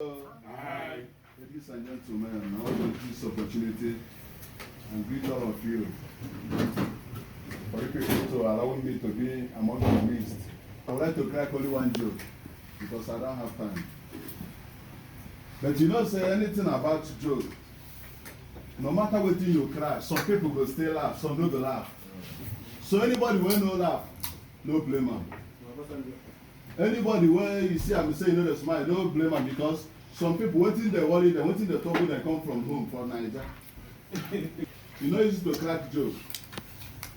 Hi. Ladies and gentlemen, I want to use this opportunity and greet all of you for you people to allowing me to be among your midst. I would like to crack only one joke because I don't have time. But you know, say anything about joke, no matter what you cry, some people will still laugh, some don't laugh. So anybody will no laugh, no blame them. Anybody where you see I'm saying no smile, don't blame them because some people waiting they worry, they waiting they talk when they come from home from Nigeria. You know it's to crack joke,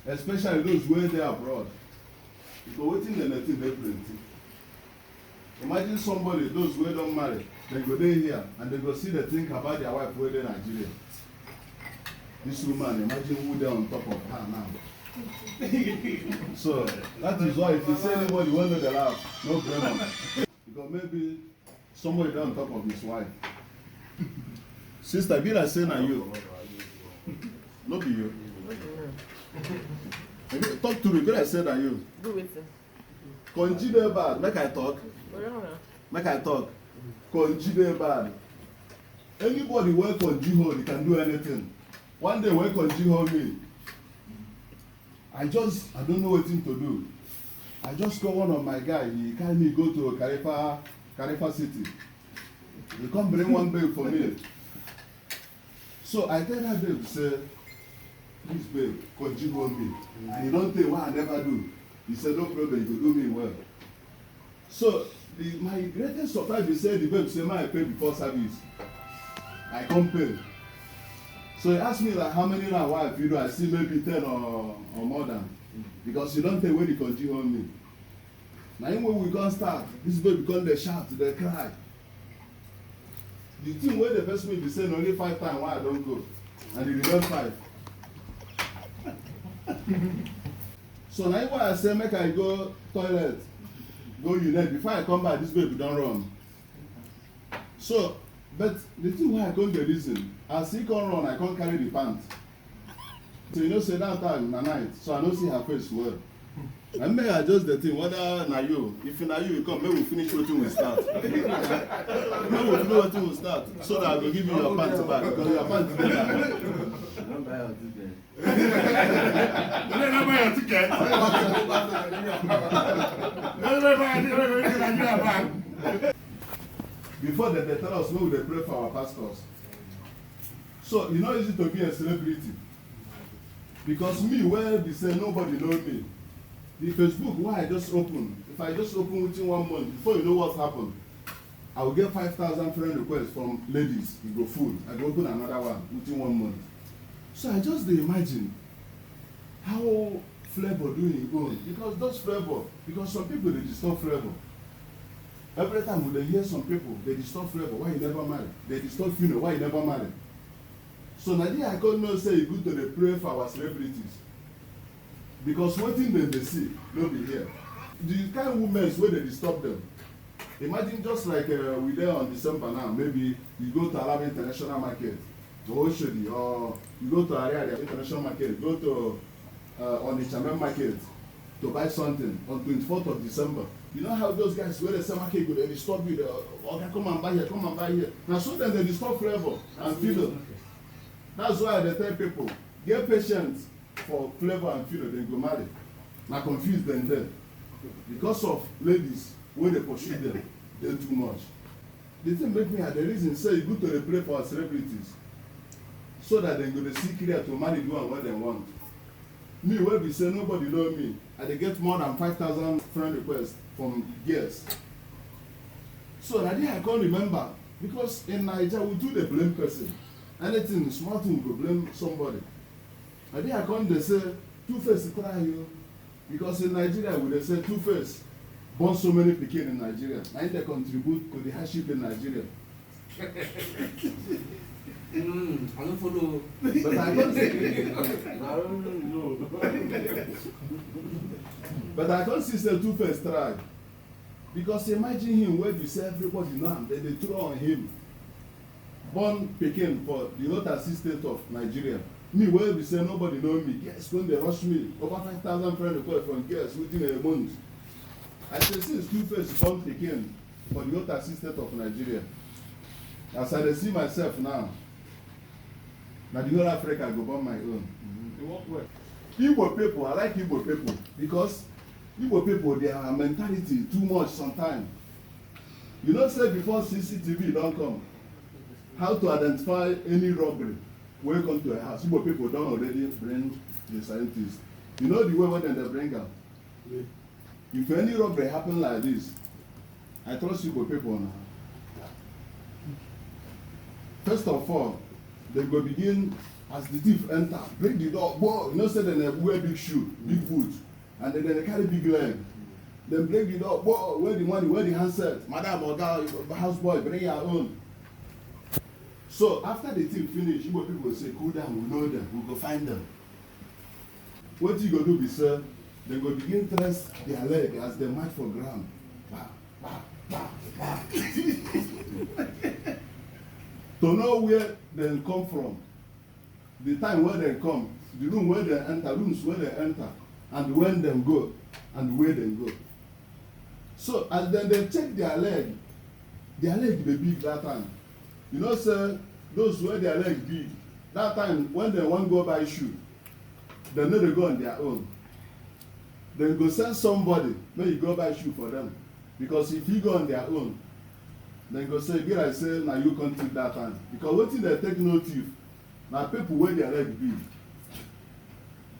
especially those where they abroad. Because waiting they nothing they plenty. Imagine somebody, those who don't marry, they go there here and they go see the think about their wife where they Nigeria. This woman, imagine who they on top of her now. So that is why if you say anybody won't know the laugh, no blame. Because maybe somebody on top of his wife. Sister, be like saying are you. No be you. Talk to me, be like saying are you. Do it. Consider bad, make I talk. Make I talk. Consider bad. Anybody work on Jihad, he can do anything. One day work on Jihad me. I don't know what thing to do. I just call one of my guys, he carry me go to Carifa City. He come bring one babe for me. So I tell that babe, say, please babe, continue on me. And he don't tell what I never do. He said, no problem, you do me well. So my greatest surprise is say the babe say, I pay before service. I come pay. So he asked me like how many now wife you do. I see maybe 10 or more than. Because you don't tell when you continue on me. Now when we gonna start, this baby come they shout, they cry. The thing where the person will be saying only 5 times why I don't go. And the remain 5. So now when I say make I go toilet, go urinate, before I come back, this baby don't run. So, but the thing why I can't get reason, as he can't run, I can't carry the pants. So you know, say that time na night, so I don't see her face well. And may I adjust the thing, whether na you, if na you come, may we finish what we start. May we finish what we start, so that I will give you your pants back, because your pants dey there. I don't buy your ticket. You don't buy your ticket? Before they tell us, no, they pray for our pastors. So, you know, easy to be a celebrity. Because me, where they say nobody know me. The Facebook, why I just open, if I just open within 1 month, before you know what's happened, I will get 5,000 friend requests from ladies. You go full. I go open another one within 1 month. So I just imagine how Flavor doing it own. Because those Flavor, because some people they disturb Flavor. Every time when they hear some people, they disturb Flavor, why you never marry? They disturb Funeral, why you never marry? So now I can't know say good to the pray for our celebrities. Because one thing they see, no be here. The kind of women where they disturb them. Imagine just like we there on December now, maybe you go to Alaba International Market, to Oshodi, or you go to Ariaria International Market, go to Onitsha Market to buy something on 24th of December. You know how those guys where they say market go, they disturb you, okay, come and buy here, come and buy here. Now sometimes they disturb Flavor and Fido. That's why they tell people, get patience for Flavor and Fido, then go marry. Now confuse them there. Because of ladies, when they pursue them, they too much. The thing make me have the reason say it's good to pray for our celebrities. So that they go to see clear to marry do and what they want. Me, where we say nobody know me, and they get more than 5,000 friend requests from girls. So that day I can't remember. Because in Nigeria, we do the blame person. Anything, small thing, we blame somebody. And then I come, they say, Two-Face try you. Because in Nigeria, we they say Two-Face born so many people in Nigeria. And they contribute to the hardship in Nigeria. I don't follow. But I can't see. I don't know. But I can't see the Two-Face try. Because imagine him where we say everybody know him, then they throw on him. Born Pekin for the North Assistant of Nigeria. Me, where we say nobody know me, yes, when they rush me, over 5,000 friend requests from girls within a month. I say, since Two-Face born Pekin for the North Assistant of Nigeria, as I dey see myself now, na the whole Africa I go born my own. They work well. Igbo people, I like Igbo people because Igbo people, their mentality too much sometimes. You know, say before CCTV don't come, how to identify any robbery wey come to a house. Igbo people don already bring the scientists. You know the way wey dem dey bring am. If any robbery happen like this, I trust Igbo people now. First of all, they go begin as the thief enter, break the door, whoa, you know say dem dey wear big shoe, big boot, and then they carry big leg. Dem break the door, whoa, where the money, where the handset, madam oga, houseboy, bring your own. So after the thief finish, Igbo people go say, cool down, we know them, we go find them. What you go do be say, they go begin press their leg as they march for ground. Bah, bah, bah, bah. To know where they come from, the time where they come, the room where they enter, rooms where they enter, and when they go, and where they go. So as then they check their leg dey big that time. You know, say those where their leg big, that time when they wan go buy shoe, they no dey go on their own. Dem go send somebody make you go buy shoe for them, because if you go on their own, dem go say be like say na you come thief that time, because wetin dem take no thief na people wey their leg big.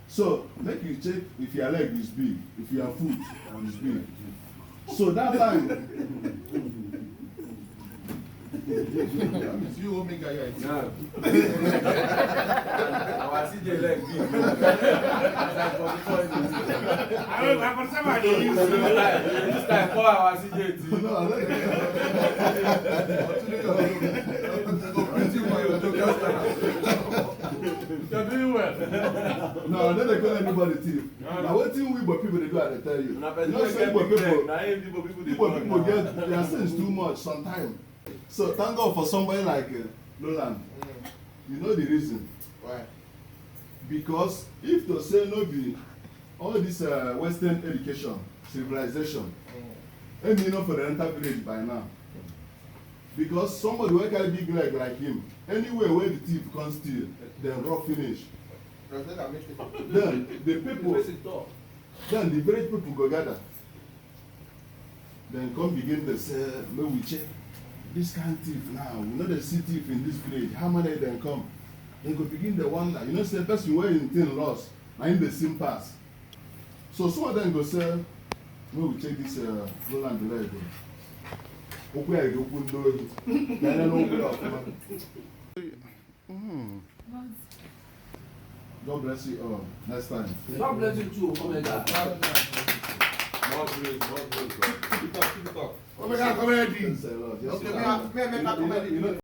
So make you check if your leg is big, if your foot is big. So that time You Omega, yeah. Nah. Our CJ leg big. I for somebody use This time call our CJ too. no, I like You're doing well. no, I no dey call anybody thief. Na wetin we Igbo people dey do, I dey tell you. You know, say Igbo people get their sense too much sometimes. So thank God for somebody like Roland. You know the reason Why? because if to say no be all this Western education, civilization, any know for the enter village by now. Because somebody wey carry big leg like him, anywhere where the thief come steal, dem rough finish. Then the people, then the village people go gather. Then come begin to say, make we check this kind thief now. We know dey see thief in this village. How many dem come? Dem go begin dey wonder. You know, say person wey him thing lost, na him dey sim pass. So some of them go say, make we check this Roland leg. Okwu ya okwu ndị ohi. Ya na n'okwu ya ọfụma. God bless you all. Next time. God bless you too, Omega. More grace, more grace. Keep it up, keep it up. Omega comedy. Thanks a lot. Yes, Okay, sir. me make a comedy. You know,